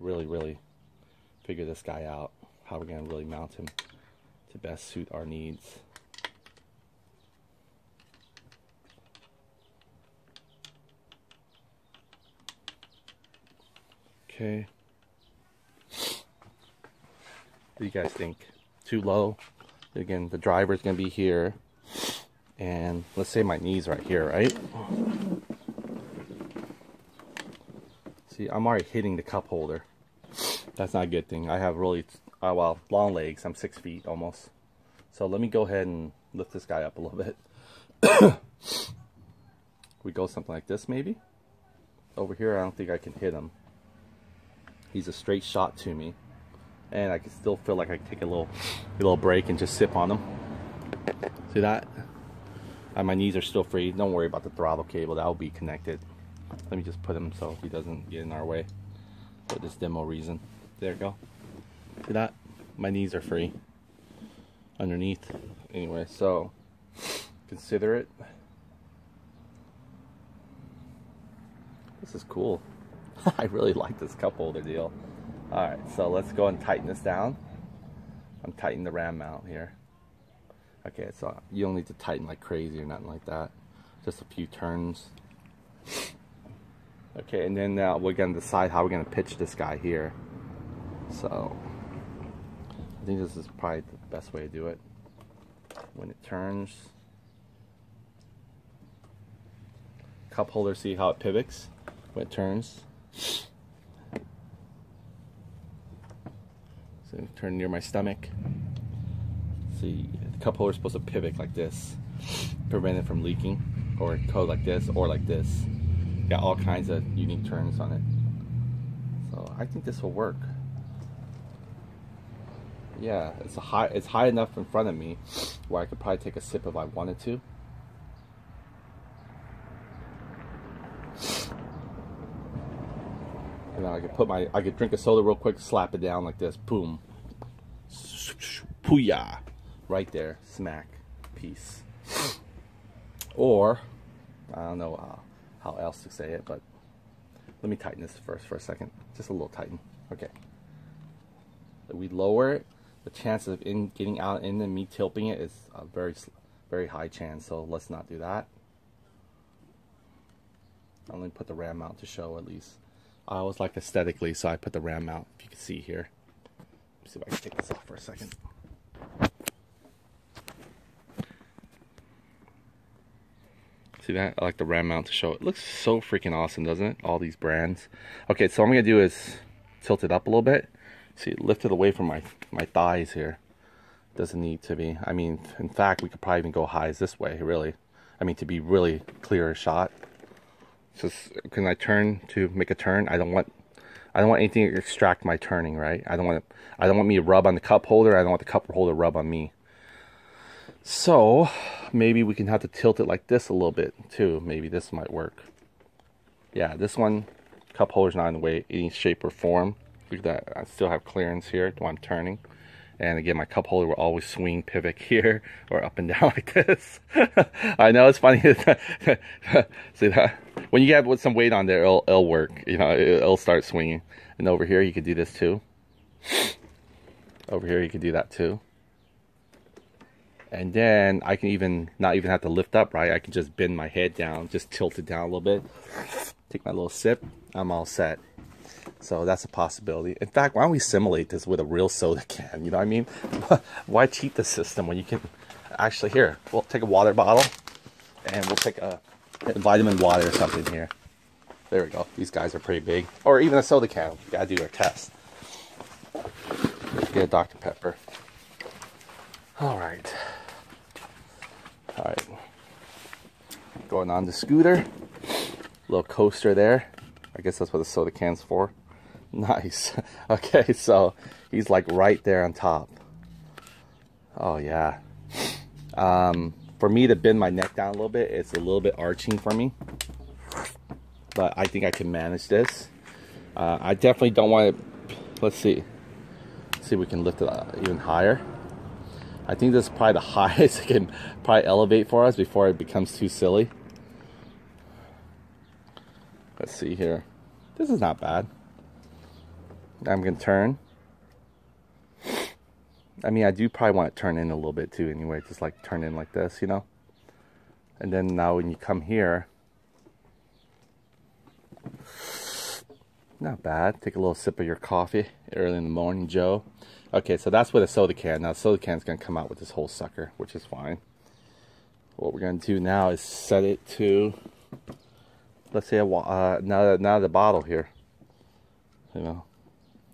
really figure this guy out, how we're going to really mount him to best suit our needs. Okay. What do you guys think? Too low? Again, the driver's going to be here. And let's say my knee's right here, right? See, I'm already hitting the cup holder. That's not a good thing. I have really, well, long legs. I'm 6 feet almost. So let me go ahead and lift this guy up a little bit. We go something like this maybe. Over here, I don't think I can hit him. He's a straight shot to me. And I can still feel like I can take a little break and just sip on him. See that? And my knees are still free. Don't worry about the throttle cable. That will be connected. Let me just put him so he doesn't get in our way for this demo reason. There you go. See that? My knees are free underneath. Anyway, so consider it. This is cool. I really like this cup holder deal. Alright, so let's go and tighten this down. I'm tightening the ram mount here. Okay, so you don't need to tighten like crazy or nothing like that. Just a few turns. Okay, and then now we're going to decide how we're going to pitch this guy here. So, I think this is probably the best way to do it. When it turns, cup holder, see how it pivots when it turns. So turn near my stomach. See, the cup holder is supposed to pivot like this, prevent it from leaking, or go like this, or like this. Got all kinds of unique turns on it. So I think this will work. Yeah, it's high enough in front of me where I could probably take a sip if I wanted to. And then I could drink a soda real quick, slap it down like this, boom, pooyah, right there, smack, piece. Or I don't know how else to say it, but let me tighten this first for a second, just a little tighten. Okay, if we lower it, the chances of getting out in and me tilting it is a very high chance. So let's not do that. I'll only put the ram mount to show at least. I always like aesthetically, so I put the ram mount, if you can see here. Let's see if I can take this off for a second. See that? I like the ram mount to show. It looks so freaking awesome, doesn't it? All these brands. Okay, so what I'm going to do is tilt it up a little bit. See, lift it away from my thighs here. Doesn't need to be. I mean, in fact, we could probably even go high as this way, really. I mean, to be really clear shot. So can I turn to make a turn? I don't want anything to extract my turning, right? I don't want me to rub on the cup holder. I don't want the cup holder to rub on me. So maybe we can have to tilt it like this a little bit too. Maybe this might work. Yeah, this one, cup holder's not in the way, any shape or form. Look at that. I still have clearance here while I'm turning. And again, my cup holder will always swing, pivot here, or up and down like this. I know it's funny. See that? When you get some weight on there, it'll work. You know, it'll start swinging. And over here, you could do this too. Over here, you could do that too. And then I can not even have to lift up, right? I can just bend my head down, just tilt it down a little bit. Take my little sip. I'm all set. So that's a possibility. In fact, why don't we simulate this with a real soda can? You know what I mean? Why cheat the system when you can actually, here, we'll take a water bottle and we'll take a vitamin water or something here. There we go. These guys are pretty big. Or even a soda can. We gotta do our test. Let's get a Dr. Pepper. Alright. Alright. Going on the scooter. Little coaster there. I guess that's what the soda can's for. Nice. Okay, so he's like right there on top. Oh yeah. For me to bend my neck down a little bit, it's a little bit arching for me. But I think I can manage this. I definitely don't want it. Let's see. See if we can lift it even higher. I think this is probably the highest it can probably elevate for us before it becomes too silly. Let's see here. This is not bad. I'm going to turn. I mean, I do probably want to turn in a little bit too anyway, just like turn in like this, you know. And then now when you come here, not bad. Take a little sip of your coffee early in the morning, Joe. Okay, so that's with a soda can. Now the soda can's going to come out with this whole sucker, which is fine. What we're going to do now is set it to, let's say, now the bottle here. You know,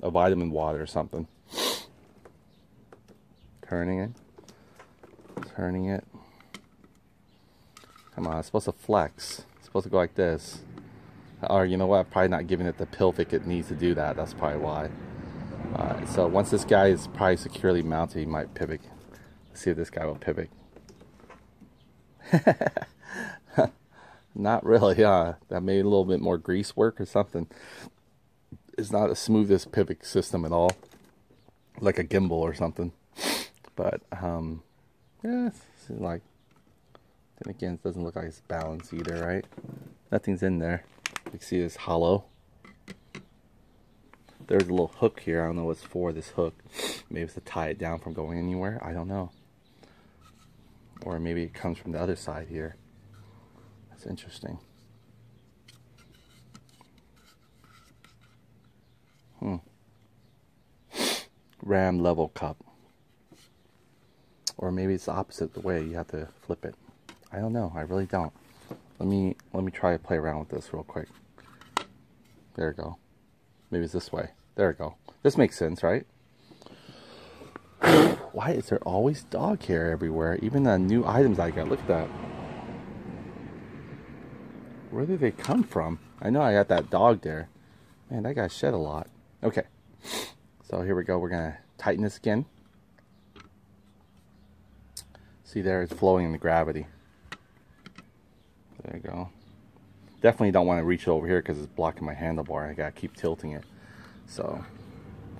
a vitamin water or something. Turning it. Turning it. Come on, it's supposed to flex. It's supposed to go like this. Or you know what, I'm probably not giving it the pelvic it needs to do that. That's probably why. Alright, so once this guy is probably securely mounted, he might pivot. Let's see if this guy will pivot. Not really, that made a little bit more grease work or something. It's not the smoothest pivot system at all. Like a gimbal or something. But, yeah, it's like, then again, it doesn't look like it's balanced either, right? Nothing's in there. You can see it's hollow. There's a little hook here. I don't know what's for, this hook. Maybe it's to tie it down from going anywhere. I don't know. Or maybe it comes from the other side here. That's interesting. RAM level cup. Or maybe it's the opposite the way. You have to flip it. I don't know. I really don't. Let me try to play around with this real quick. There we go. Maybe it's this way. There we go. This makes sense, right? Why is there always dog hair everywhere? Even the new items I got. Look at that. Where did they come from? I know I got that dog there. Man, that guy shed a lot. Okay. So here we go. We're going to tighten this again. See there, it's flowing in the gravity. There you go. Definitely don't want to reach it over here because it's blocking my handlebar. I gotta keep tilting it. So,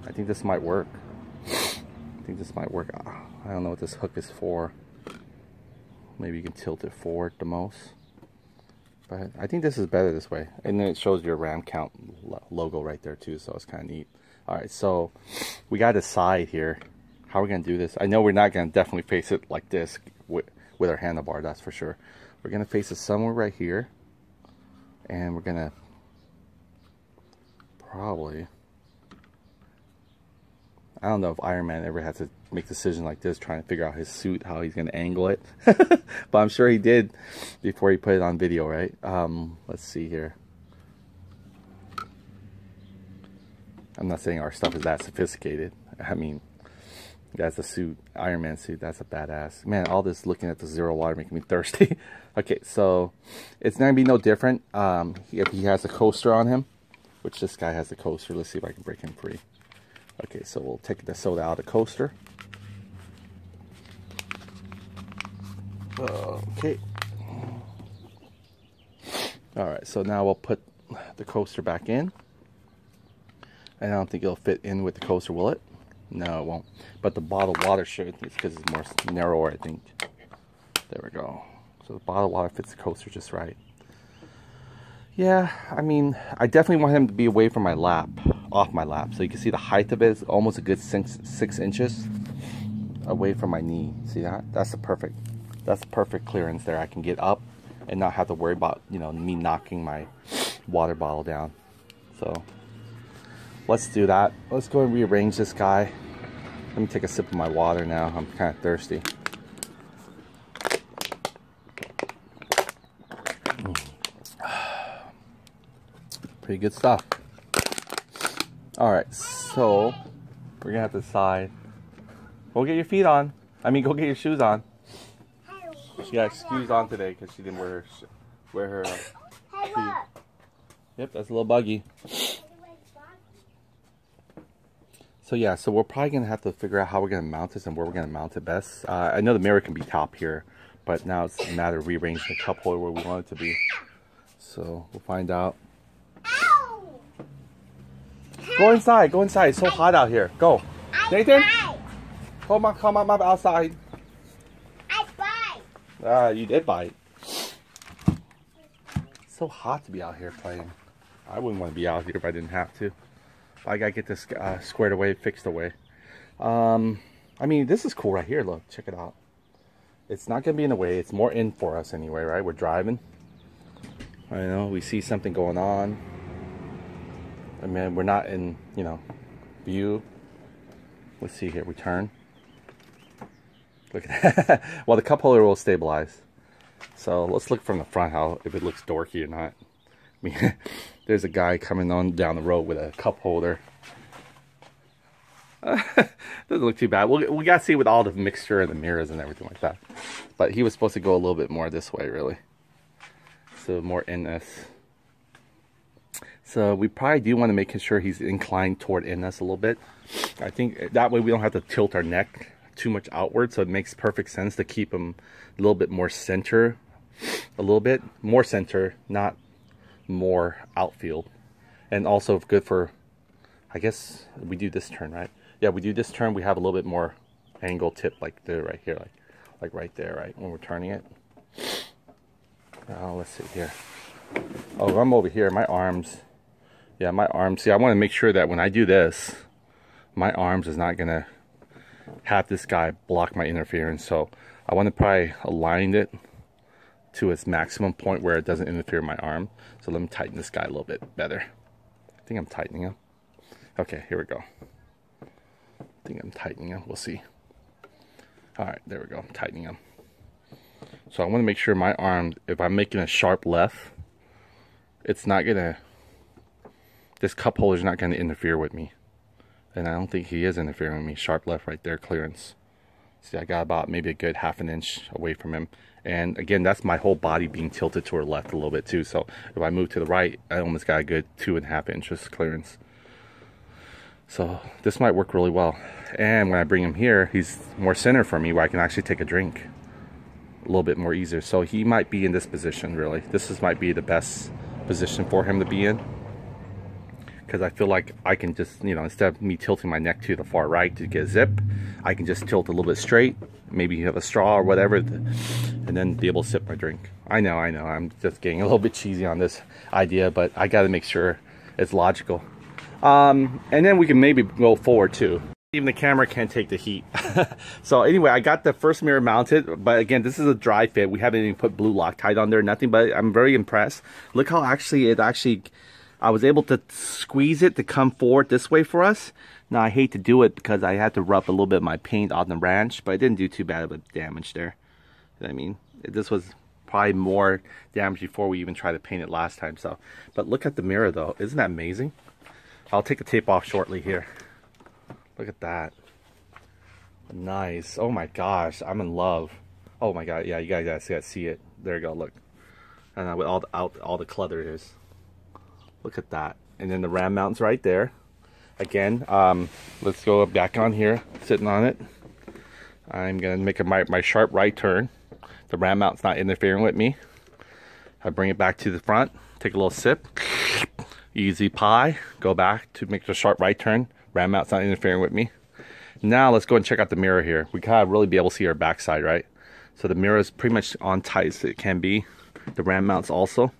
I think this might work. I think this might work. I don't know what this hook is for. Maybe you can tilt it forward the most. But I think this is better this way. And then it shows your RAM count logo right there too, so it's kind of neat. Alright, so we got to decide here. How are we going to do this? I know we're not going to definitely face it like this with our handlebar, that's for sure. We're going to face it somewhere right here. And we're going to probably... I don't know if Iron Man ever had to make a decision like this, trying to figure out his suit, how he's going to angle it. But I'm sure he did before he put it on video, right? Let's see here. I'm not saying our stuff is that sophisticated. I mean... That's a suit, Iron Man suit. That's a badass. Man, all this looking at the zero water making me thirsty. Okay, so it's not gonna be no different if he has a coaster on him, which this guy has a coaster. Let's see if I can break him free. Okay, so we'll take the soda out of the coaster. Okay. All right, so now we'll put the coaster back in. And I don't think it'll fit in with the coaster, will it? No, it won't. But the bottled water should. It's because it's more narrower, I think. There we go. So the bottled water fits the coaster just right. Yeah, I mean, I definitely want him to be away from my lap, off my lap. So you can see the height of it is almost a good 6 inches away from my knee. See that? That's the perfect clearance there. I can get up and not have to worry about, you know, me knocking my water bottle down. So let's do that. Let's go and rearrange this guy. Let me take a sip of my water now. I'm kind of thirsty. Pretty good stuff. Alright, so we're going to have to decide. Go get your feet on. I mean, go get your shoes on. She got shoes on today because she didn't wear her shoes. Yep, that's a little buggy. So yeah, so we're probably going to have to figure out how we're going to mount this and where we're going to mount it best. I know the mirror can be top here, but now it's a matter of rearranging the cup holder where we want it to be. So we'll find out. Go inside, go inside. It's so hot out here. Go. Nathan? Come on outside. I bite. You did bite. It's so hot to be out here playing. I wouldn't want to be out here if I didn't have to. I gotta get this squared away, fixed away. I mean, this is cool right here. Look, check it out. It's not gonna be in the way. It's more in for us anyway, right? We're driving. I know we see something going on. I mean, we're not in, you know, view. Let's see here. We turn. Look at that. Well, the cup holder will stabilize. So let's look from the front how if it looks dorky or not. I mean, there's a guy coming on down the road with a cup holder. Doesn't look too bad. We gotta see with all the mixture and the mirrors and everything like that. But he was supposed to go a little bit more this way, really. So more in this. So we probably do want to make sure he's inclined toward in us a little bit. I think that way we don't have to tilt our neck too much outward. So it makes perfect sense to keep him a little bit more center. A little bit more center, not more outfield. And also good for, I guess we do this turn, right? Yeah, we do this turn, we have a little bit more angle tip like there, right here, like right there, right, when we're turning it. Oh, let's see here. Oh, I'm over here, my arms. Yeah, my arms. See, I want to make sure that when I do this, my arms is not going to have this guy block my interference. So I want to probably align it to its maximum point where it doesn't interfere with my arm. So let me tighten this guy a little bit better. I think I'm tightening him. Okay, here we go. I think I'm tightening him. We'll see. All right, there we go. I'm tightening him. So I want to make sure my arm, if I'm making a sharp left, it's not going to, this cup holder is not going to interfere with me. And I don't think he is interfering with me. Sharp left right there, clearance. See, I got about maybe a good ½ inch away from him. And again, that's my whole body being tilted toward the left a little bit too. So if I move to the right, I almost got a good 2½ inches clearance. So this might work really well. And when I bring him here, he's more center for me where I can actually take a drink a little bit more easier. So he might be in this position, really. Might be the best position for him to be in. Because I feel like I can just, you know, instead of me tilting my neck to the far right to get a zip, I can just tilt a little bit straight. Maybe you have a straw or whatever, and then be able to sip my drink. I know, I'm just getting a little bit cheesy on this idea, but I got to make sure it's logical. And then we can maybe go forward too. Even the camera can't take the heat. So anyway, I got the first mirror mounted, but again, this is a dry fit. We haven't even put blue Loctite on there, nothing, but I'm very impressed. Look how I was able to squeeze it to come forward this way for us. Now I hate to do it because I had to rub a little bit of my paint on the ranch, but it didn't do too bad of a damage there. I mean, this was probably more damage before we even tried to paint it last time. So, but look at the mirror though, isn't that amazing? I'll take the tape off shortly here. Look at that. Nice. Oh my gosh, I'm in love. Oh my god, yeah, you guys gotta see it. There you go, look. And with all the clutter it is. Look at that. And then the ram mount's right there. Again, let's go back on here, sitting on it. I'm gonna make my sharp right turn. The ram mount's not interfering with me. I bring it back to the front, take a little sip. Easy pie. Go back to make the sharp right turn. Ram mount's not interfering with me. Now let's go and check out the mirror here. We gotta really be able to see our backside, right? So the mirror is pretty much on tight as it can be. The ram mounts also.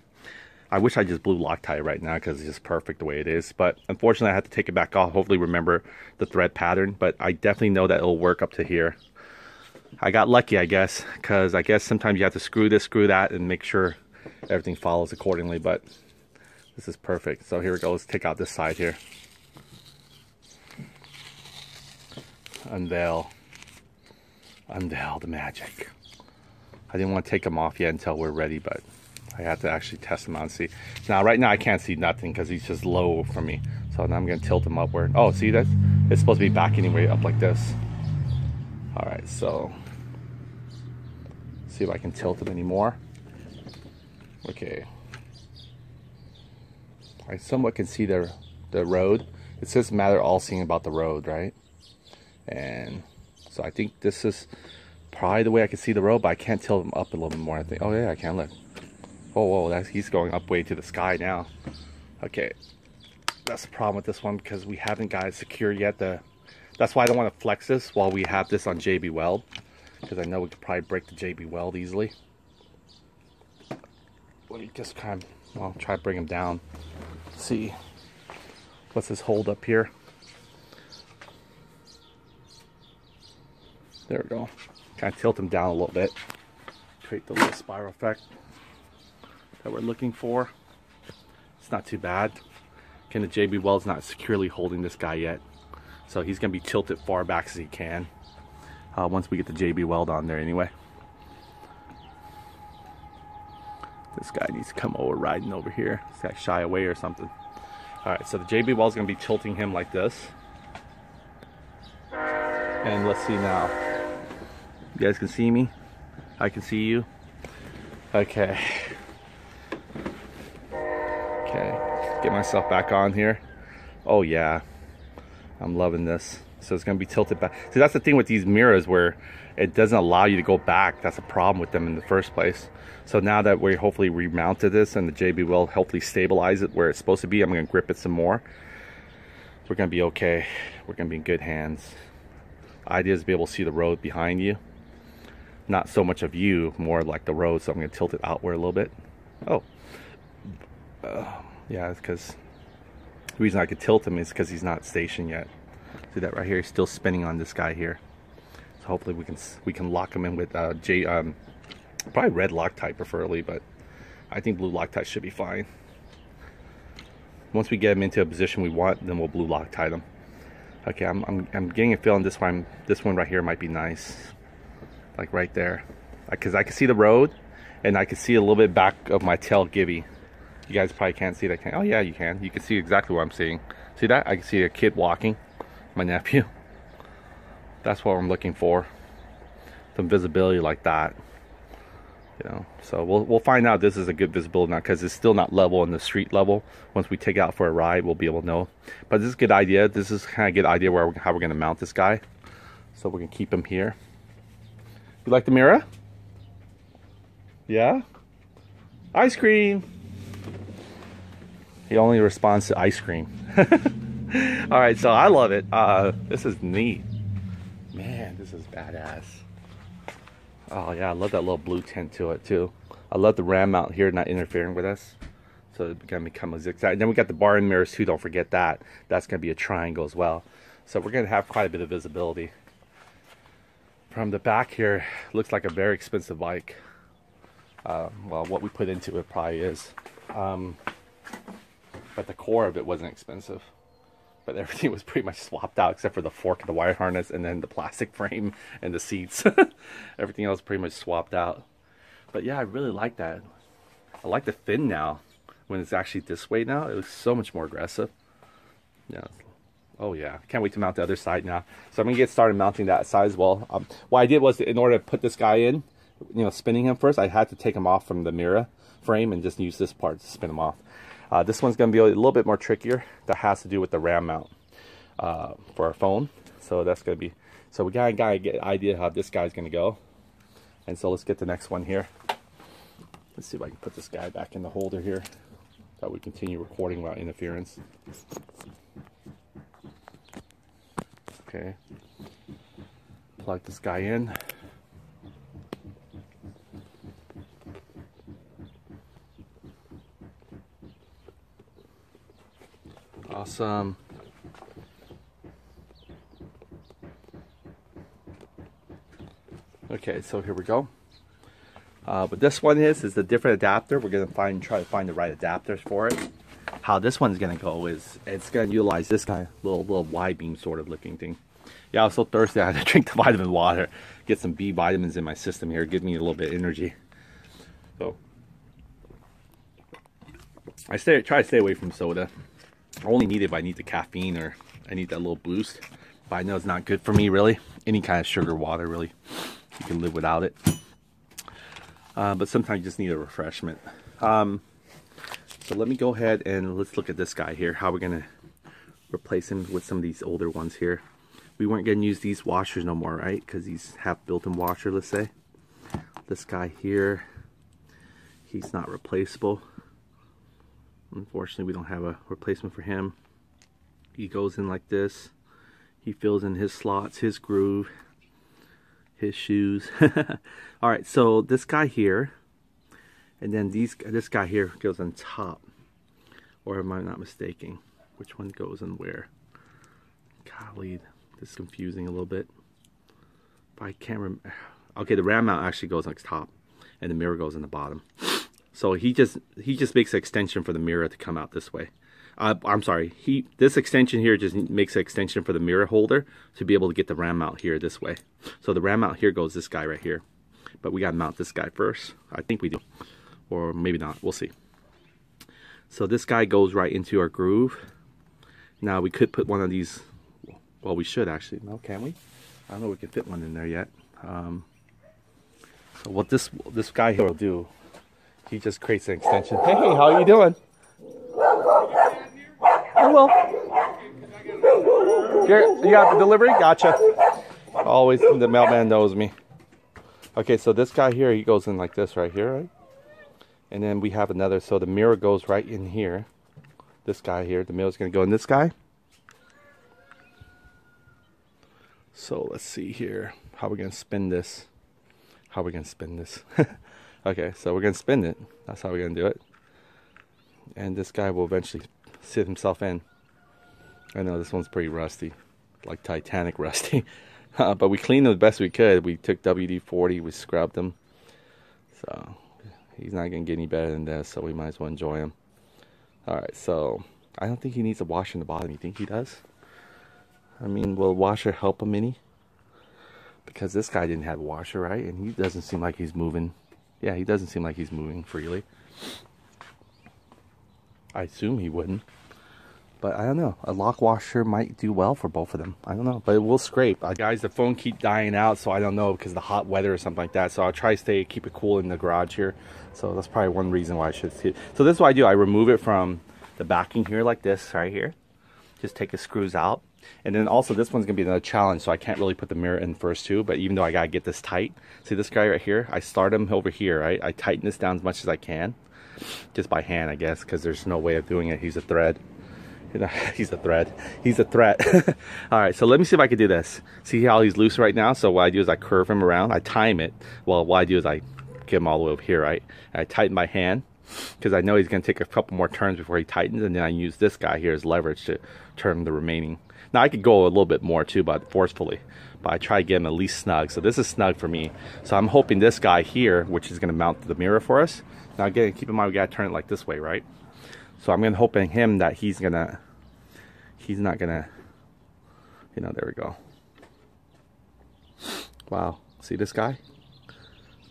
I wish I just blew Loctite right now because it's just perfect the way it is. But unfortunately, I had to take it back off. Hopefully remember the thread pattern. But I definitely know that it'll work up to here. I got lucky, I guess, because I guess sometimes you have to screw this, screw that, and make sure everything follows accordingly. But this is perfect. So here we go. Let's take out this side here. Unveil the magic. I didn't want to take them off yet until we're ready, but I have to actually test him out and see. Now, right now I can't see nothing because he's just low from me. So now I'm going to tilt him upward. Oh, see that? It's supposed to be back anyway, up like this. All right, so see if I can tilt him anymore. Okay. I somewhat can see the road. It's just a matter of all seeing about the road, right? And so I think this is probably the way I can see the road, but I can't tilt him up a little bit more. I think. Oh yeah, I can. Look. Whoa, he's going up way to the sky now. Okay, that's the problem with this one because we haven't got it secured yet. That's why I don't want to flex this while we have this on JB Weld, because I know we could probably break the JB Weld easily. Let me just kind of, well, try to bring him down. See, What's this hold up here? There we go. Kind of tilt them down a little bit. Create the little spiral effect that we're looking for. It's not too bad. Again, the JB Weld's not securely holding this guy yet, so he's going to be tilted far back as he can once we get the JB Weld on there anyway. This guy needs to come over, riding over here. This guy shy away or something. Alright, so the JB Weld's going to be tilting him like this. And let's see now. You guys can see me? I can see you. Okay. Okay. Get myself back on here. Oh yeah. I'm loving this. So it's going to be tilted back. See, that's the thing with these mirrors, where it doesn't allow you to go back. That's a problem with them in the first place. So now that we hopefully remounted this and the JB will hopefully stabilize it where it's supposed to be, I'm going to grip it some more. We're going to be okay. We're going to be in good hands. The idea is to be able to see the road behind you. Not so much of you, more like the road. So I'm going to tilt it outward a little bit. Oh. Yeah, it's because the reason I could tilt him is because he's not stationed yet. See that right here? He's still spinning on this guy here. So hopefully we can lock him in with probably red Loctite preferably, but I think blue Loctite should be fine. Once we get him into a position we want, then we'll blue Loctite him. Okay, I'm getting a feeling this one right here might be nice, like right there, because I can see the road, and I can see a little bit back of my tail gibby. You guys probably can't see that. Oh yeah, you can. You can see exactly what I'm seeing. See that? I can see a kid walking, my nephew. That's what I'm looking for. Some visibility like that. You know, so we'll find out if this is a good visibility now, because it's still not level in the street level. Once we take it out for a ride, we'll be able to know. But this is a good idea. This is kind of a good idea how we're going to mount this guy. So we're going to keep him here. You like the mirror? Yeah? Ice cream! He only responds to ice cream. Alright, so I love it. This is neat. Man, this is badass. Oh yeah, I love that little blue tint to it too. I love the ram mount here not interfering with us. So it's gonna become a zigzag. And then we got the bar and mirrors too, don't forget that. That's gonna be a triangle as well. So we're gonna have quite a bit of visibility. From the back here, looks like a very expensive bike. Well, what we put into it probably is. But the core of it wasn't expensive. But everything was pretty much swapped out except for the fork and the wire harness and then the plastic frame and the seats. Everything else pretty much swapped out. But yeah, I really like that. I like the fin now. When it's actually this way now, it looks so much more aggressive. Yeah. Oh yeah. Can't wait to mount the other side now. So I'm going to get started mounting that side as well. What I did was, in order to put this guy in, you know, spinning him first, I had to take him off from the mirror frame and just use this part to spin him off. This one's going to be a little bit more trickier. That has to do with the RAM mount for our phone. So that's going to be... So we got to get an idea how this guy's going to go. And so let's get the next one here. Let's see if I can put this guy back in the holder here. So we continue recording without interference. Okay. Plug this guy in. Awesome. Okay, so here we go. But this one is a different adapter. We're gonna try to find the right adapters for it. How this one's gonna go is it's gonna utilize this kind of little wide beam sort of looking thing. Yeah, I was so thirsty I had to drink the vitamin water, get some B vitamins in my system here, give me a little bit of energy. So I try to stay away from soda. I only need it if I need the caffeine or I need that little boost. But I know it's not good for me really. Any kind of sugar water really. You can live without it. But sometimes you just need a refreshment. So let me go ahead and let's look at this guy here. How we're going to replace him with some of these older ones here. We weren't going to use these washers no more, right? Because these have built-in washer, let's say. This guy here, he's not replaceable. Unfortunately, we don't have a replacement for him. He goes in like this. He fills in his slots, his groove, his shoes. Alright, so this guy here, and then this guy here goes on top. Or am I not mistaken? which one goes in where. Golly, this is confusing a little bit. But I can't remember. Okay, the RAM mount actually goes on the top, and the mirror goes in the bottom. So he just makes an extension for the mirror to come out this way. I'm sorry. This extension here just makes an extension for the mirror holder to be able to get the RAM mount here this way. So the RAM mount here goes this guy right here. But we gotta mount this guy first. I think we do, or maybe not. We'll see. So this guy goes right into our groove. Now we could put one of these. Well, we should actually. No, can we? I don't know if we can fit one in there yet. So what this guy here will do, he just creates an extension. Hey, how are you doing? Hello. You got the delivery? Gotcha. Always the mailman knows me. Okay, so this guy here, he goes in like this right here, right? And then we have another, so the mirror goes right in here. This guy here, the mirror's gonna go in this guy. So let's see here, how we're gonna spin this. How we're gonna spin this. Okay, so we're gonna spin it. That's how we're gonna do it. And this guy will eventually sit himself in. I know this one's pretty rusty, like Titanic rusty. But we cleaned them the best we could. We took WD-40, we scrubbed them. So he's not gonna get any better than this, so we might as well enjoy him. Alright, so I don't think he needs a washer in the bottom. You think he does? I mean, will a washer help him any? Because this guy didn't have a washer, right? And he doesn't seem like he's moving. Yeah, he doesn't seem like he's moving freely. I assume he wouldn't. But I don't know. A lock washer might do well for both of them. I don't know. But it will scrape. Guys, the phone keep dying out, so I don't know because of the hot weather or something like that. So I'll try to keep it cool in the garage here. So that's probably one reason why I should see it. So this is what I do. I remove it from the backing here like this right here. Just take the screws out. And then also this one's going to be another challenge, so I can't really put the mirror in first too, but even though I got to get this tight. See this guy right here? I start him over here, right? I tighten this down as much as I can. Just by hand, I guess, because there's no way of doing it. He's a thread. He's a thread. He's a threat. Alright, so let me see if I can do this. See how he's loose right now? So what I do is I curve him around. I time it. Well, what I do is I get him all the way over here, right? And I tighten my hand, because I know he's going to take a couple more turns before he tightens, and then I use this guy here as leverage to turn the remaining. Now I could go a little bit more too, but forcefully. But I try to get him at least snug. So this is snug for me. So I'm hoping this guy here, which is going to mount the mirror for us. Now again, keep in mind we got to turn it like this way, right? So I'm hoping him that he's not gonna, you know, there we go. Wow, see this guy?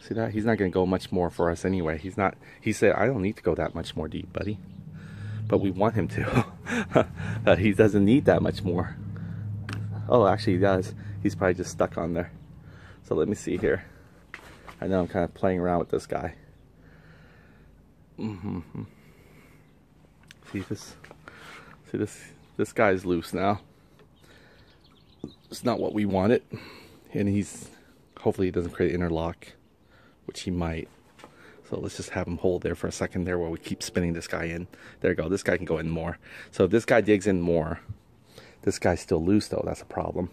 See that? He's not gonna go much more for us anyway. He said, I don't need to go that much more deep, buddy. But we want him to. He doesn't need that much more. Oh, actually he does. He's probably just stuck on there. So let me see here. I know I'm kind of playing around with this guy. See this guy's loose now. It's not what we wanted. And hopefully he doesn't create an interlock, which he might. So let's just have him hold there for a second there while we keep spinning this guy in. There we go. This guy can go in more. So if this guy digs in more, this guy's still loose though. That's a problem.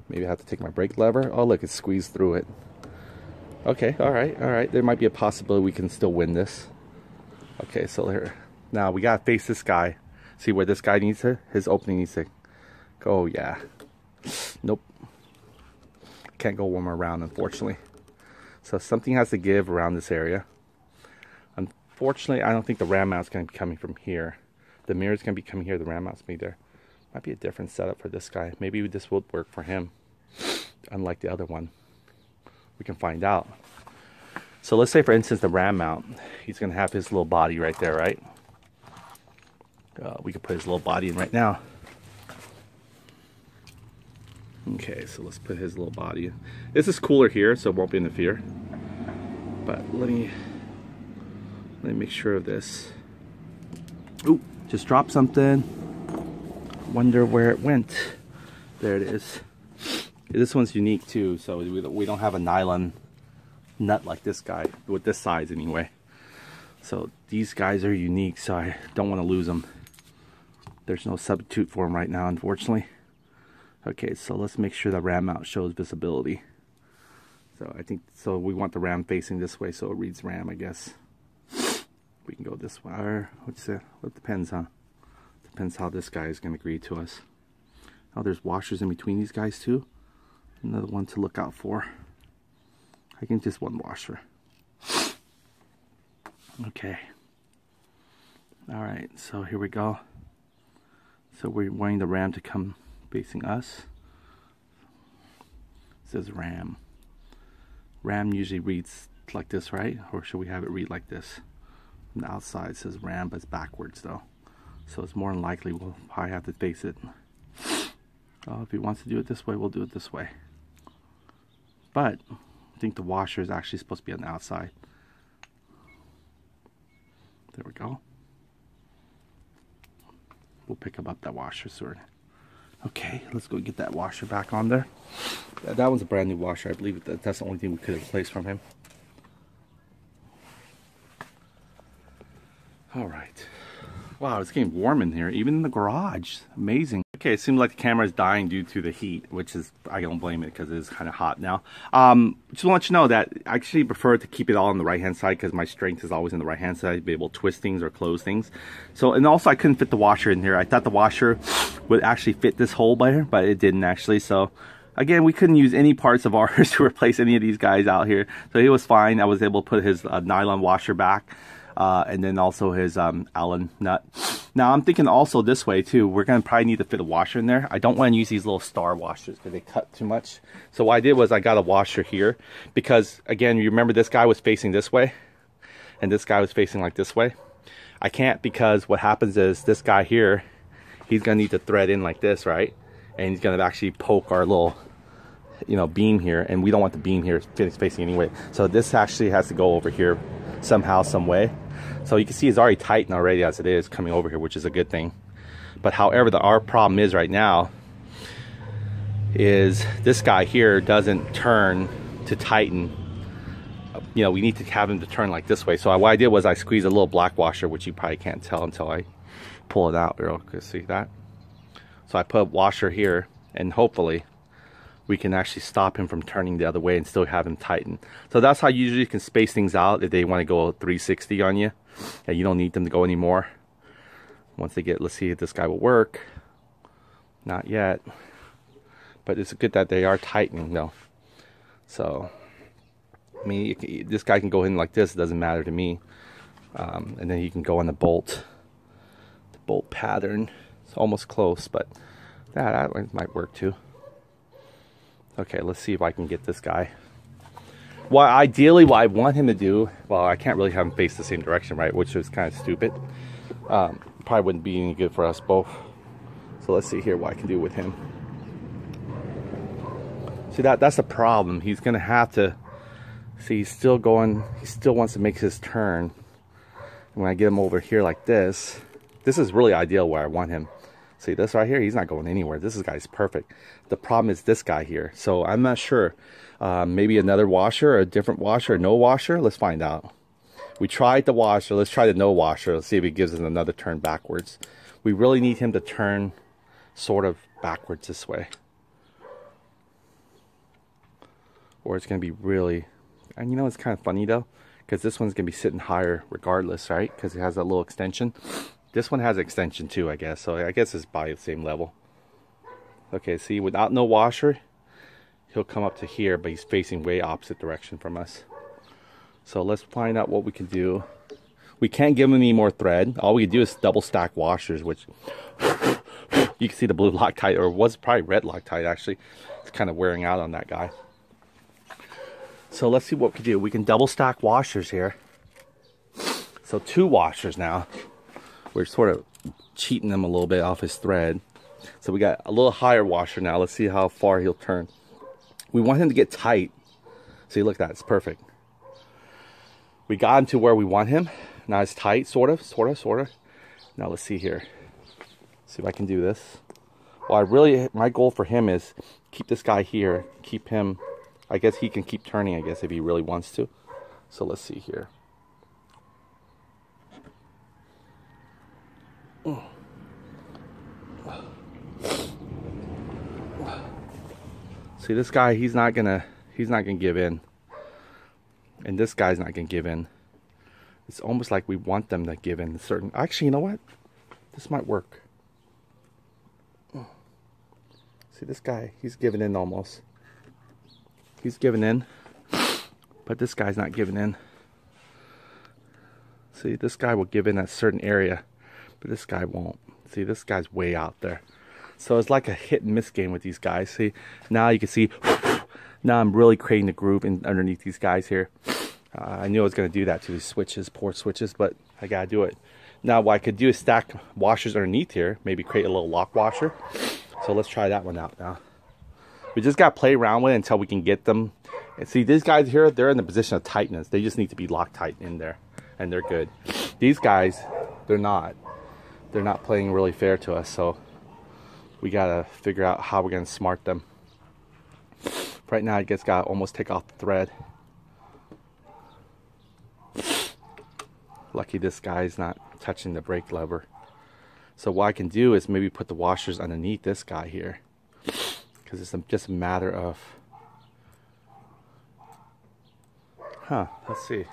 Maybe I have to take my brake lever. Oh look, it's squeezed through it. Okay, alright. There might be a possibility we can still win this. Okay, so here. Now we gotta face this guy. See where this guy needs to, his opening needs to go. Yeah. Nope. Can't go one more round, unfortunately. So something has to give around this area. Unfortunately, I don't think the RAM mount's going to be coming from here. The mirror's going to be coming here. The RAM mount's going to be there. Might be a different setup for this guy. Maybe this will work for him, unlike the other one. We can find out. So let's say, for instance, the RAM mount. He's going to have his little body right there, right? We could put his little body in right now. Okay, so let's put his little body in. This is cooler here, so it won't be interfere. But let me make sure of this. Ooh, just dropped something. Wonder where it went. There it is. This one's unique too, so we don't have a nylon nut like this guy, with this size anyway. So these guys are unique, so I don't want to lose them. There's no substitute for them right now, unfortunately. Okay, so let's make sure the RAM mount shows visibility. So I think, so we want the RAM facing this way so it reads RAM, I guess. We can go this way. Or what's it? Well, it depends, huh? Depends how this guy is going to agree to us. Oh, there's washers in between these guys too. Another one to look out for. I can just one washer. Okay. All right, so here we go. So we're wanting the ram to come facing us. It says ram. Ram usually reads like this, right? Or should we have it read like this? On the outside it says ram, but it's backwards though. So it's more than likely we'll probably have to face it. Oh, if he wants to do it this way, we'll do it this way. But I think the washer is actually supposed to be on the outside. There we go. We'll pick him up that washer sword. Okay, let's go get that washer back on there. That one's a brand new washer. I believe that's the only thing we could have replaced from him. All right. Wow, it's getting warm in here, even in the garage. Amazing. Okay, it seems like the camera is dying due to the heat, which is, I don't blame it because it is kind of hot now. Just want to let you know that I actually prefer to keep it all on the right hand side because my strength is always on the right hand side to be able to twist things or close things. So, and also I couldn't fit the washer in here. I thought the washer would actually fit this hole better, but it didn't actually. So again, we couldn't use any parts of ours to replace any of these guys out here. So he was fine. I was able to put his nylon washer back. And then also his Allen nut. Now I'm thinking also this way too. We're gonna probably need to fit a washer in there. I don't want to use these little star washers because they cut too much. So what I did was I got a washer here because again, you remember this guy was facing this way, and this guy was facing like this way. I can't because what happens is this guy here, he's gonna need to thread in like this, right? And he's gonna actually poke our little, you know, beam here, and we don't want the beam here facing anyway. So this actually has to go over here somehow, some way. So you can see it's already tightened already as it is coming over here, which is a good thing. But however, our problem is right now is this guy here doesn't turn to tighten. You know, we need to have him to turn like this way. So what I did was I squeezed a little black washer, which you probably can't tell until I pull it out. You can see that. So I put a washer here, and hopefully we can actually stop him from turning the other way and still have him tighten. So that's how usually you can space things out if they want to go 360 on you. And you don't need them to go anymore. Once they get, let's see if this guy will work. Not yet. But it's good that they are tightening though. So, I mean, this guy can go in like this, it doesn't matter to me. And then he can go on the bolt pattern. It's almost close, but that might work too. Okay, let's see if I can get this guy. Well, ideally, what I want him to do, well, I can't really have him face the same direction, right? Which is kind of stupid. Probably wouldn't be any good for us both. So let's see here what I can do with him. See, that's the problem. He's gonna have to, see, he's still going, he still wants to make his turn. When I get him over here like this is really ideal where I want him. See this right here? He's not going anywhere. This guy's perfect. The problem is this guy here. So I'm not sure. Maybe another washer, or a different washer, or no washer. Let's find out. We tried the washer. Let's try the no washer. Let's see if he gives us another turn backwards. We really need him to turn sort of backwards this way. Or it's going to be really... And you know, it's kind of funny though. Because this one's going to be sitting higher regardless, right? Because it has that little extension. This one has an extension too, I guess. So I guess it's by the same level. Okay, see, without no washer, he'll come up to here, but he's facing way opposite direction from us. So let's find out what we can do. We can't give him any more thread. All we can do is double stack washers, which you can see the blue Loctite, or was probably red Loctite actually. It's kind of wearing out on that guy. So let's see what we can do. We can double stack washers here. So 2 washers now. We're sort of cheating him a little bit off his thread. So we got a little higher washer now. Let's see how far he'll turn. We want him to get tight. See, look at that. It's perfect. We got him to where we want him. Now it's tight, sort of. Now let's see here. See if I can do this. Well, my goal for him is keep this guy here. Keep him, I guess he can keep turning, I guess, if he really wants to. So let's see here. See, this guy, he's not gonna give in, and this guy's not gonna give in. It's almost like we want them to give in certain... Actually, you know what? This might work. See this guy, he's giving in almost. He's giving in, but this guy's not giving in. See, this guy will give in at a certain area, but this guy won't. See, this guy's way out there. So it's like a hit and miss game with these guys. See, now you can see, now I'm really creating the groove underneath these guys here. I knew I was going to do that to these switches, poor switches, but I got to do it. Now what I could do is stack washers underneath here, maybe create a little lock washer. So let's try that one out now. We just got to play around with it until we can get them. And see, these guys here, they're in the position of tightness. They just need to be locked tight in there, and they're good. These guys, they're not. They're not playing really fair to us, so we got to figure out how we're going to smart them. Right now, I just got to almost take off the thread. Lucky this guy's not touching the brake lever. So what I can do is maybe put the washers underneath this guy here, because it's just a matter of, let's see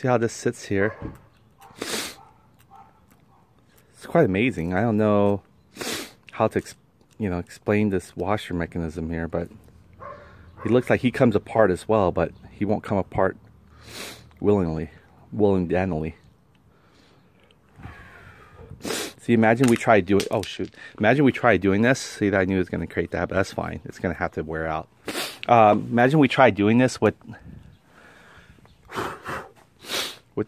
how this sits here. It's quite amazing. I don't know how to explain this washer mechanism here, but he looks like he comes apart as well, but he won't come apart willy-nilly. See, imagine we try doing, oh shoot, imagine we try doing this. See, that I knew it was going to create that, but that's fine. It's going to have to wear out. Imagine we try doing this with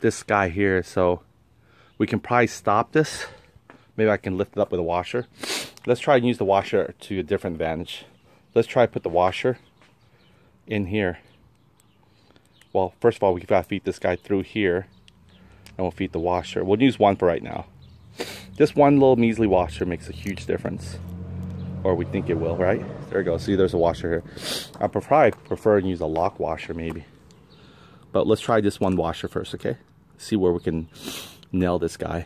this guy here. So we can probably stop this. Maybe I can lift it up with a washer. Let's try and use the washer to a different advantage. Let's try to put the washer in here. Well, first of all, we gotta feed this guy through here, and we'll feed the washer. We'll use one for right now. Just one little measly washer makes a huge difference. Or we think it will, right? There we go. See, there's a washer here. I probably prefer to use a lock washer maybe. But let's try this one washer first, okay? See where we can nail this guy.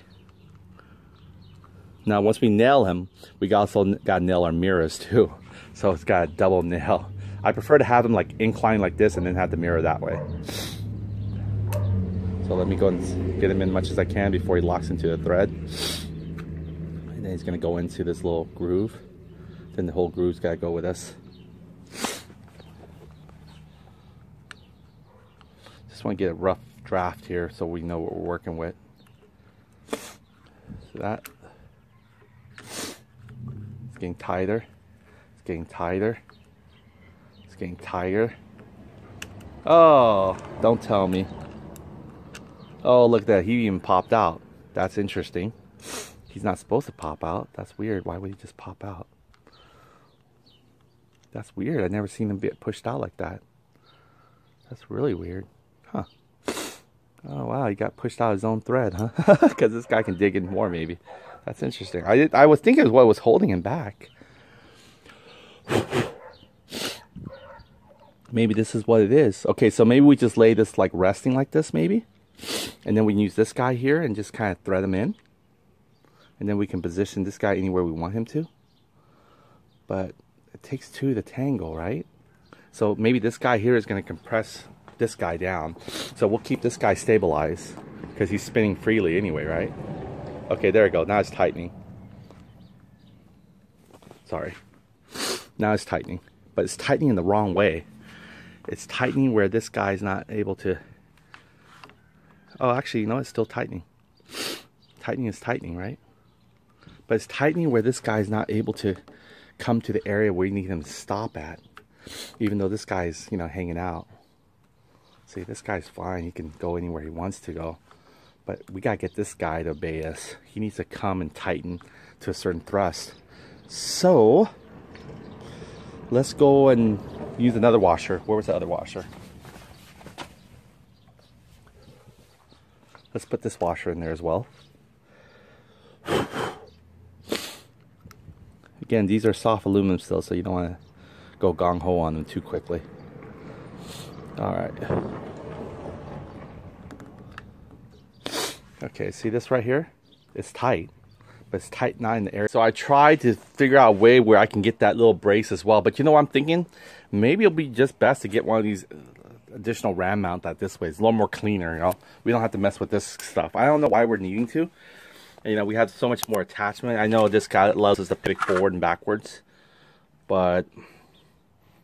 Now, once we nail him, we also got to nail our mirrors too. So it's got a double nail. I prefer to have him like inclined like this and then have the mirror that way. So let me go and get him in much as I can before he locks into the thread. And then he's going to go into this little groove. Then the whole groove's got to go with us. Just want to get a rough draft here so we know what we're working with. So that. It's getting tighter. It's getting tighter. It's getting tighter. Oh, don't tell me. Oh, look at that. He even popped out. That's interesting. He's not supposed to pop out. That's weird. Why would he just pop out? That's weird. I've never seen him get pushed out like that. That's really weird. Huh. Oh, wow. He got pushed out of his own thread, huh? Because this guy can dig in more, maybe. That's interesting. I was thinking it was what was holding him back. Maybe this is what it is. Okay, so maybe we just lay this like resting like this, maybe. And then we can use this guy here and just kind of thread him in. And then we can position this guy anywhere we want him to. But it takes two to tangle, right? So maybe this guy here is going to compress this guy down. So we'll keep this guy stabilized because he's spinning freely anyway, right? Okay, there we go. Now it's tightening. Sorry. Now it's tightening. But it's tightening in the wrong way. It's tightening where this guy's not able to... Oh, actually, you know, it's still tightening. Tightening is tightening, right? But it's tightening where this guy's not able to come to the area where you need him to stop at. Even though this guy's, you know, hanging out. See, this guy's fine. He can go anywhere he wants to go. But we got to get this guy to obey us. He needs to come and tighten to a certain thrust. So, let's go and use another washer. Where was the other washer? Let's put this washer in there as well. Again, these are soft aluminum still, so you don't want to go gung-ho on them too quickly. Alright. Okay, see this right here? It's tight. But it's tight not in the area. So I tried to figure out a way where I can get that little brace as well. But you know what I'm thinking? Maybe it'll be just best to get one of these additional ram mount that this way. It's a little more cleaner, you know. We don't have to mess with this stuff. I don't know why we're needing to. You know, we have so much more attachment. I know this guy allows us to pick forward and backwards, but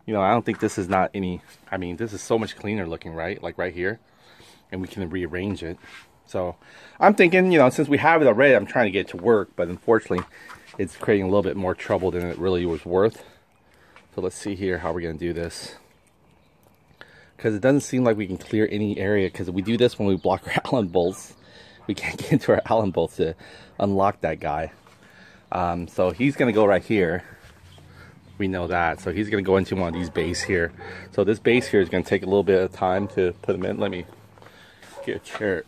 you know, I don't think this is not any. I mean, this is so much cleaner looking, right? Like right here, and we can rearrange it. So I'm thinking, you know, since we have it already, I'm trying to get it to work, but unfortunately, it's creating a little bit more trouble than it really was worth. So let's see here how we're gonna do this. Because it doesn't seem like we can clear any area, because we do this when we block our Allen bolts. We can't get into our Allen bolts to unlock that guy. So he's going to go right here. We know that. So he's going to go into one of these bays here. So this base here is going to take a little bit of time to put him in. Let me get a chair,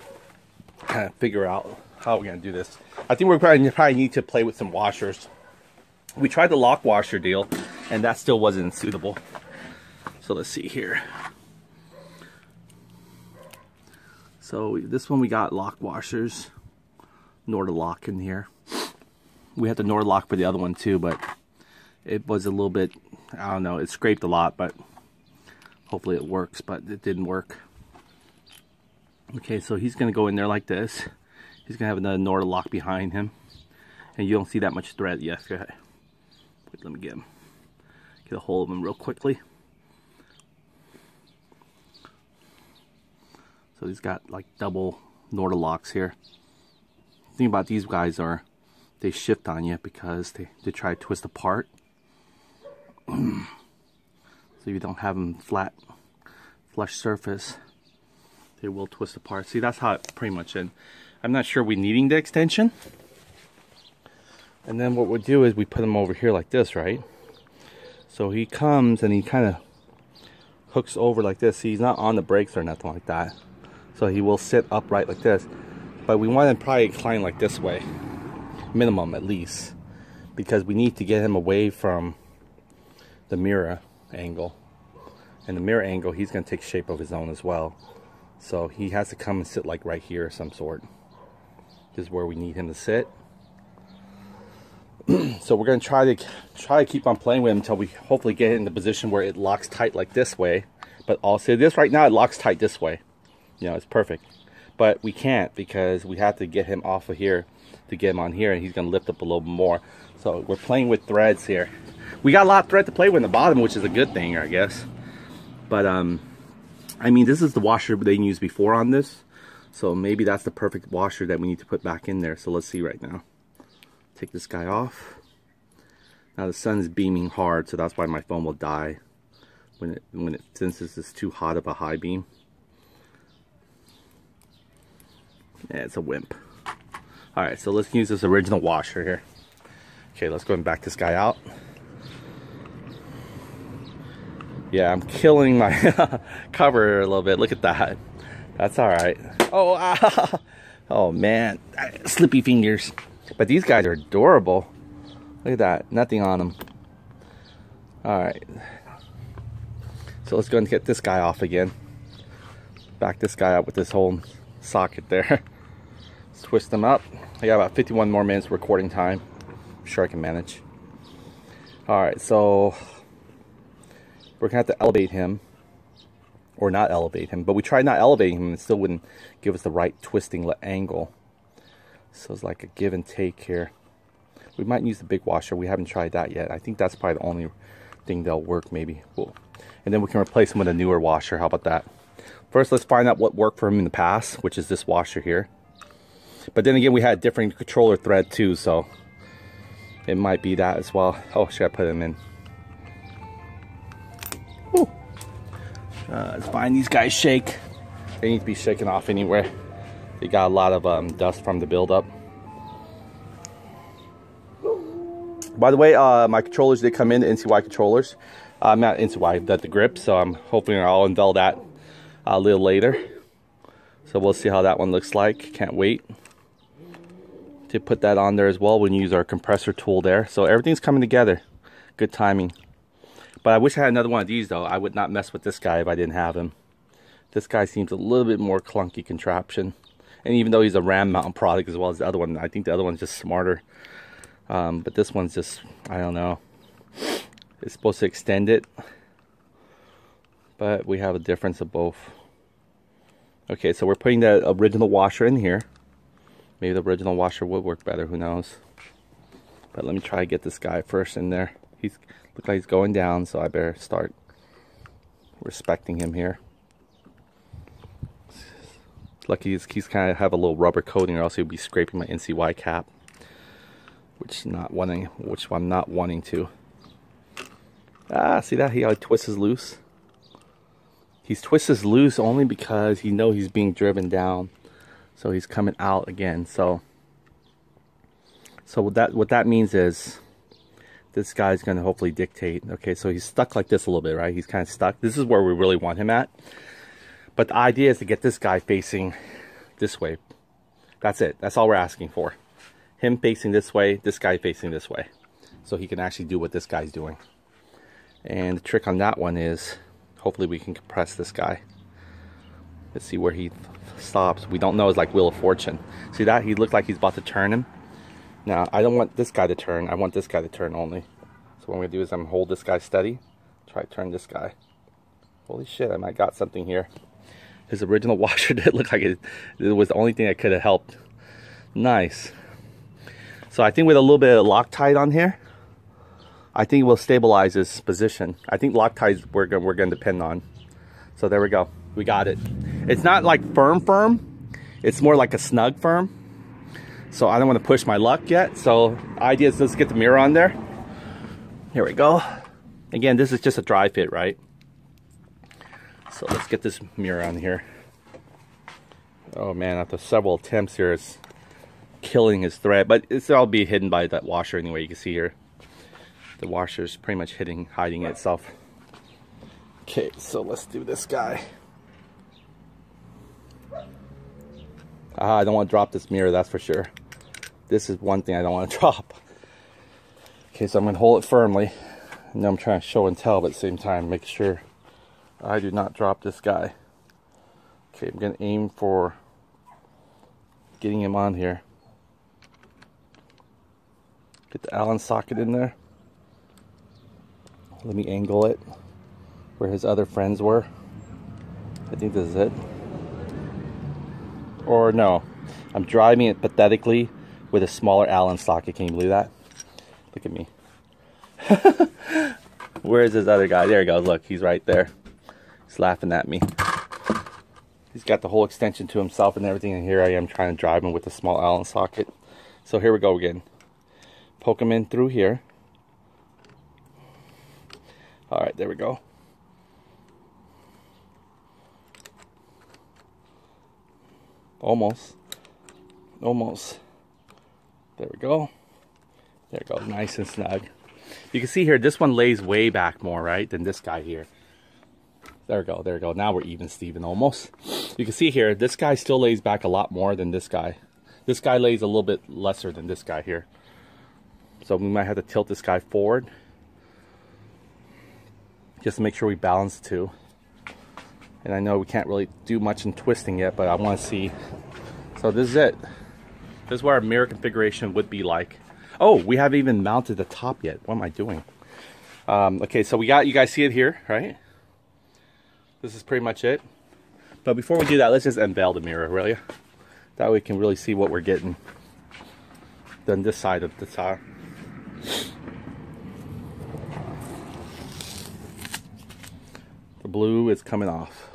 kind of figure out how we're going to do this. I think we're probably need to play with some washers. We tried the lock washer deal, and that still wasn't suitable. So let's see here. So this one we got lock washers, Norda-Lock in here. We had the Norda-Lock for the other one too, but it was a little bit, I don't know, it scraped a lot, but hopefully it works, but it didn't work. Okay, so he's gonna go in there like this. He's gonna have another Norda-Lock behind him, and you don't see that much thread. Yes, go ahead. Wait, let me get a hold of him real quickly. So he's got like double Norda-Locks here. The thing about these guys are they shift on you because they try to twist apart. So you don't have them flat, flush surface, they will twist apart. See, that's how it pretty much is. I'm not sure we're needing the extension. And then what we'll do is we put him over here like this, right? So he comes and he kind of hooks over like this. See, he's not on the brakes or nothing like that. So he will sit upright like this, but we want to probably incline like this way, minimum at least, because we need to get him away from the mirror angle. And the mirror angle, he's going to take shape of his own as well. So he has to come and sit like right here of some sort. This is where we need him to sit. So we're going to try to keep on playing with him until we hopefully get in the position where it locks tight like this way. But also this right now, it locks tight this way. You know, it's perfect, but we can't because we have to get him off of here to get him on here, and he's gonna lift up a little more. So we're playing with threads here. We got a lot of thread to play with in the bottom, which is a good thing, I guess. But I mean, this is the washer they used before on this, so maybe that's the perfect washer that we need to put back in there. So let's see right now. Take this guy off. Now the sun's beaming hard, so that's why my phone will die when it senses it's too hot of a high beam. Yeah, it's a wimp. Alright, so let's use this original washer here. Okay, let's go and back this guy out. Yeah, I'm killing my cover a little bit. Look at that. That's alright. Oh, ah, oh man. Slippy fingers. But these guys are adorable. Look at that. Nothing on them. Alright. So let's go and get this guy off again. Back this guy out with this whole socket there. Let's twist them up. I got about 51 more minutes recording time. I'm sure I can manage. Alright, so we're gonna have to elevate him, or not elevate him, but we tried not elevating him and it still wouldn't give us the right twisting angle. So it's like a give and take here. We might use the big washer. We haven't tried that yet. I think that's probably the only thing that'll work, maybe. Cool. And then we can replace him with a newer washer. How about that? First, let's find out what worked for him in the past, which is this washer here. But then again, we had a different controller thread too, so it might be that as well. Oh, should I put him in? Woo. Let's find these guys shake. They need to be shaken off anywhere. They got a lot of dust from the buildup. By the way, my controllers did come in, the NCY controllers. Not NCY, the grip, so I'm hoping I'll unveil that a little later. So we'll see how that one looks like. Can't wait to put that on there as well. We'll use our compressor tool there. So everything's coming together. Good timing. But I wish I had another one of these though. I would not mess with this guy if I didn't have him. This guy seems a little bit more clunky contraption. And even though he's a ram mount product as well as the other one, I think the other one's just smarter. But this one's just, I don't know. It's supposed to extend it. but we have a difference of both. Okay, so we're putting the original washer in here. Maybe the original washer would work better, who knows. But let me try to get this guy first in there. He's looks like he's going down, so I better start respecting him here. Lucky he's kind of have a little rubber coating, or else he'll be scraping my NCY cap, which I'm not wanting to. Ah, see that? He twists loose. He's twisted loose only because he knows he's being driven down, so he's coming out again. So what that means is this guy's going to hopefully dictate. Okay, so he's stuck like this a little bit, right? He's kind of stuck. This is where we really want him at. But the idea is to get this guy facing this way. That's it. That's all we're asking for. Him facing this way, this guy facing this way. So he can actually do what this guy's doing. And the trick on that one is, hopefully we can compress this guy. Let's see where he stops. We don't know. It's like Wheel of Fortune. See that? He looked like he's about to turn him. Now, I don't want this guy to turn. I want this guy to turn only. So what I'm going to do is I'm going to hold this guy steady. Try to turn this guy. Holy shit, I might got something here. His original washer did look like it was the only thing that could have helped. Nice. So I think with a little bit of Loctite on here, I think we'll stabilize his position. I think Loctite we're going to depend on. So there we go. We got it. It's not like firm. It's more like a snug firm. So I don't want to push my luck yet. So the idea is let's get the mirror on there. Here we go. Again, this is just a dry fit, right? So let's get this mirror on here. Oh man, after several attempts here, it's killing his thread. But it's all be hidden by that washer anyway. You can see here. The washer's pretty much hiding itself. Okay, so let's do this guy. I don't want to drop this mirror, that's for sure. This is one thing I don't want to drop. Okay, so I'm going to hold it firmly. And I'm trying to show and tell, but at the same time, make sure I do not drop this guy. Okay, I'm going to aim for getting him on here. Get the Allen socket in there. Let me angle it where his other friends were. I think this is it. Or no, I'm driving it pathetically with a smaller Allen socket. Can you believe that? Look at me. Where is this other guy? There he goes. Look, he's right there. He's laughing at me. He's got the whole extension to himself and everything. And here I am trying to drive him with a small Allen socket. So here we go again. Poke him in through here. All right, there we go. Almost. There we go. There we go, nice and snug. You can see here, this one lays way back more, right, than this guy here. There we go, there we go. Now we're even, Steven, almost. You can see here, this guy still lays back a lot more than this guy. This guy lays a little bit lesser than this guy here. So we might have to tilt this guy forward, just to make sure we balance the two. And I know we can't really do much in twisting yet, but I want to see. So this is it. This is what our mirror configuration would be like. Oh, we haven't even mounted the top yet. What am I doing? Okay, so we got, you guys see it here, right? This is pretty much it. But before we do that, let's just unveil the mirror, really. That way we can really see what we're getting. Then this side of the top. The blue is coming off.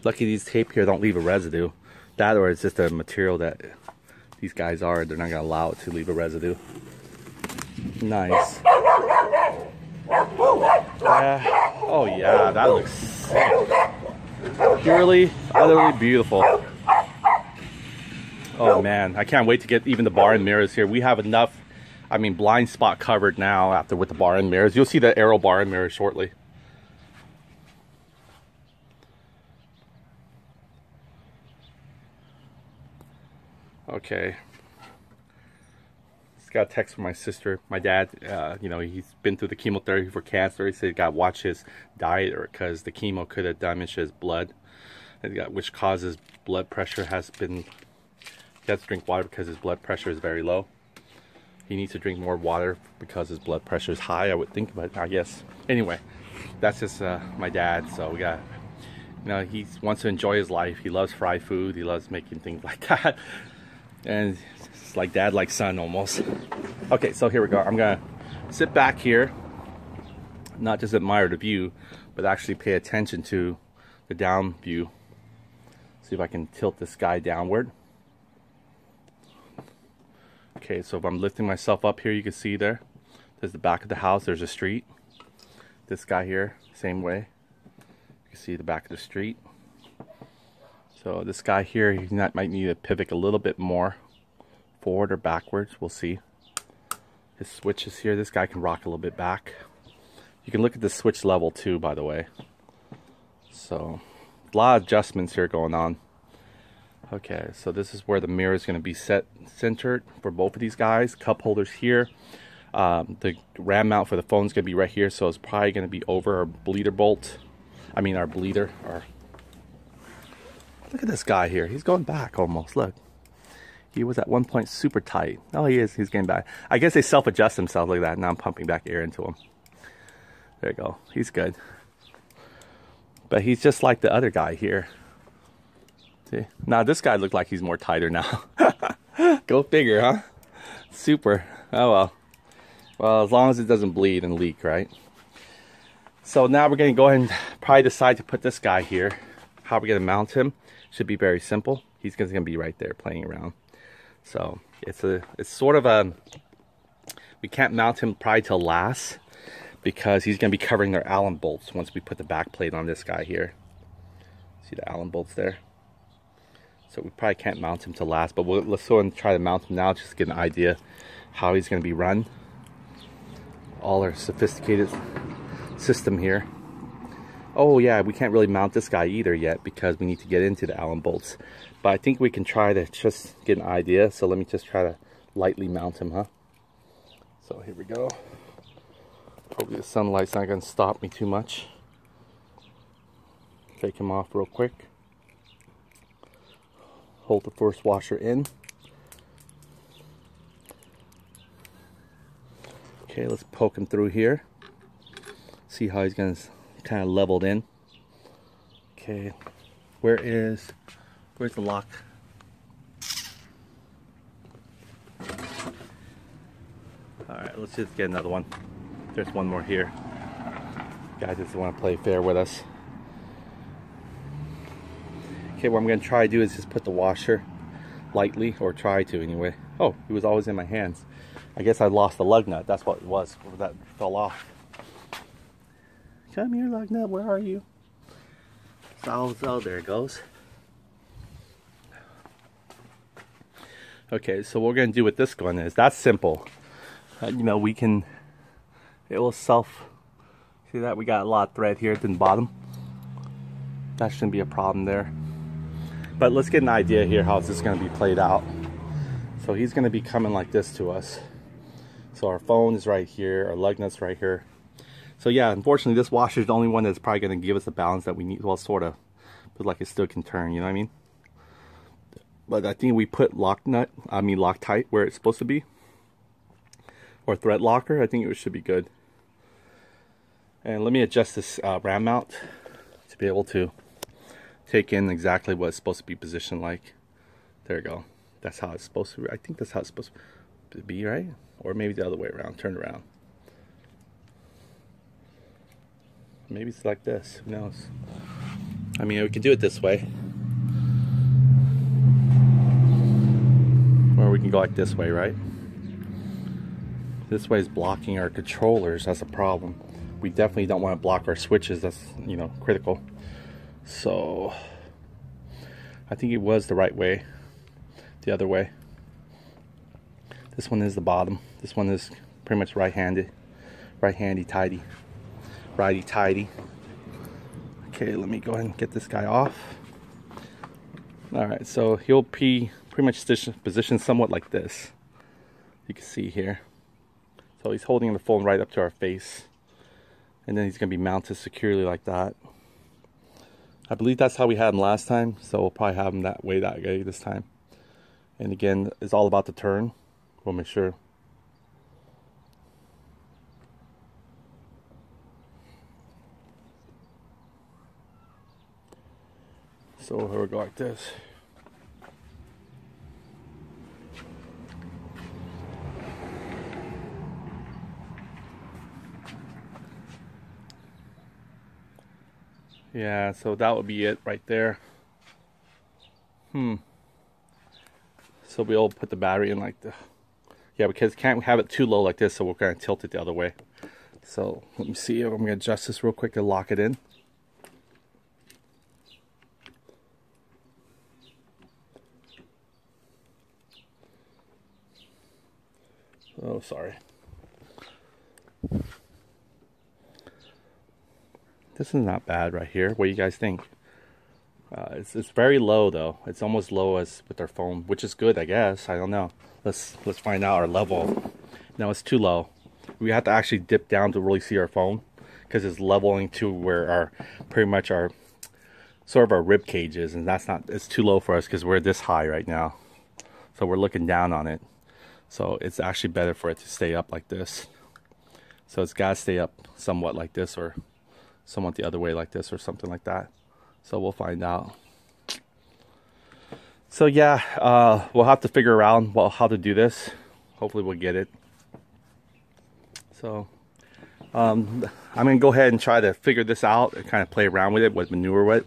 Lucky these tape here don't leave a residue. That or it's just a material that these guys are. They're not going to allow it to leave a residue. Nice. Oh yeah, that looks sick. Purely, utterly beautiful. Oh man, I can't wait to get even the bar and mirrors here. We have enough, I mean, blind spot covered now after with the bar and mirrors. You'll see the Aero bar and mirrors shortly. Okay. Just got a text from my sister. My dad, you know, he's been through the chemotherapy for cancer. He said he got to watch his diet because the chemo could have damaged his blood, which causes blood pressure has been, he has to drink water because his blood pressure is very low. he needs to drink more water because his blood pressure is high, I would think, but I guess. Anyway, that's just my dad, so we got, you know, he wants to enjoy his life. He loves fried food. He loves making things like that. And it's like dad, like son almost. Okay, so here we go. I'm gonna sit back here, not just admire the view, but actually pay attention to the down view. See if I can tilt this guy downward. Okay, so if I'm lifting myself up here, you can see there's the back of the house, there's a street. This guy here, same way. You can see the back of the street. So this guy here, he might need to pivot a little bit more forward or backwards, we'll see. His switches here, this guy can rock a little bit back. You can look at the switch level too, by the way. So, a lot of adjustments here going on. Okay, so this is where the mirror is going to be centered for both of these guys. Cup holders here. The RAM mount for the phone is going to be right here, so it's probably going to be over our bleeder bolt. I mean our bleeder. Look at this guy here. He's going back almost. Look. He was at one point super tight. Oh, he is. He's getting back. I guess they self-adjust themselves like that. Now I'm pumping back air into him. There you go. He's good. But he's just like the other guy here. See? Now this guy looked like he's more tighter now. Go figure, huh? Super. Oh well. Well, as long as it doesn't bleed and leak, right? So now we're going to go ahead and probably decide to put this guy here. How we're going to mount him should be very simple. He's going to be right there playing around. So it's sort of a, we can't mount him probably till last because he's going to be covering their Allen bolts once we put the back plate on this guy here. See the Allen bolts there? So we probably can't mount him till last, but let's go and try to mount him now just to get an idea how he's going to be run. All our sophisticated system here. Oh yeah, we can't really mount this guy either yet because we need to get into the Allen bolts. But I think we can try to just get an idea. So let me just try to lightly mount him, huh? So here we go. Hopefully the sunlight's not going to stop me too much. Take him off real quick. Hold the first washer in. Okay, let's poke him through here. See how he's going to kind of leveled in. Okay, where's the lock? Alright, let's just get another one. There's one more here. Guy doesn't want to play fair with us. Okay, what I'm going to try to do is just put the washer lightly, or try to anyway. Oh, he was always in my hands. I guess I lost the lug nut. That's what it was. That fell off. Come here, lug nut. Where are you? Oh, there it goes. Okay, so what we're going to do with this one is, that's simple. You know, we can, it will see that we got a lot of thread here at the bottom. That shouldn't be a problem there. But let's get an idea here how this is going to be played out. So he's going to be coming like this to us. So our phone is right here, our lug nut's right here. So yeah, unfortunately this washer is the only one that's probably going to give us the balance that we need. Well, sort of, but like it still can turn, you know what I mean? But I think we put Loctite where it's supposed to be, or thread locker. I think it should be good. And let me adjust this RAM mount to be able to take in exactly what it's supposed to be positioned like. There you go. That's how it's supposed to be. I think that's how it's supposed to be, right? Or maybe the other way around. Turn around. Maybe it's like this. Who knows? I mean, we can do it this way. Or we can go like this way, right? This way is blocking our controllers. That's a problem. We definitely don't want to block our switches. That's, you know, critical. So I think it was the right way. The other way. This one is the bottom. This one is pretty much right-handed. Right-handy tighty. Righty tighty. Okay, let me go ahead and get this guy off. Alright, so he'll be pretty much positioned somewhat like this. You can see here. So he's holding the phone right up to our face. And then he's going to be mounted securely like that. I believe that's how we had him last time. So we'll probably have him that way this time. And again, it's all about the turn. We'll make sure So here we go like this. Yeah, so that would be it right there. So we'll put the battery in like the, yeah, because can't have it too low like this, so we're gonna tilt it the other way. So let me see if I'm gonna adjust this real quick to lock it in. Oh, sorry. This is not bad right here. What do you guys think? It's very low though. It's almost low as with our phone, which is good, I guess. I don't know. Let's find out our level. No, it's too low. We have to actually dip down to really see our phone because it's leveling to where our pretty much our sort of our rib cage is, and that's not. It's too low for us because we're this high right now. So we're looking down on it. So it's actually better for it to stay up like this. So it's got to stay up somewhat like this, or somewhat the other way like this, or something like that. So we'll find out. So yeah, we'll have to figure out how to do this. Hopefully we'll get it. So I'm gonna go ahead and try to figure this out and kind of play around with it, with manure with,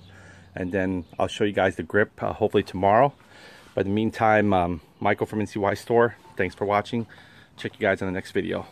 and then I'll show you guys the grip hopefully tomorrow. But in the meantime, Michael from NCY Store, thanks for watching. Check you guys in the next video.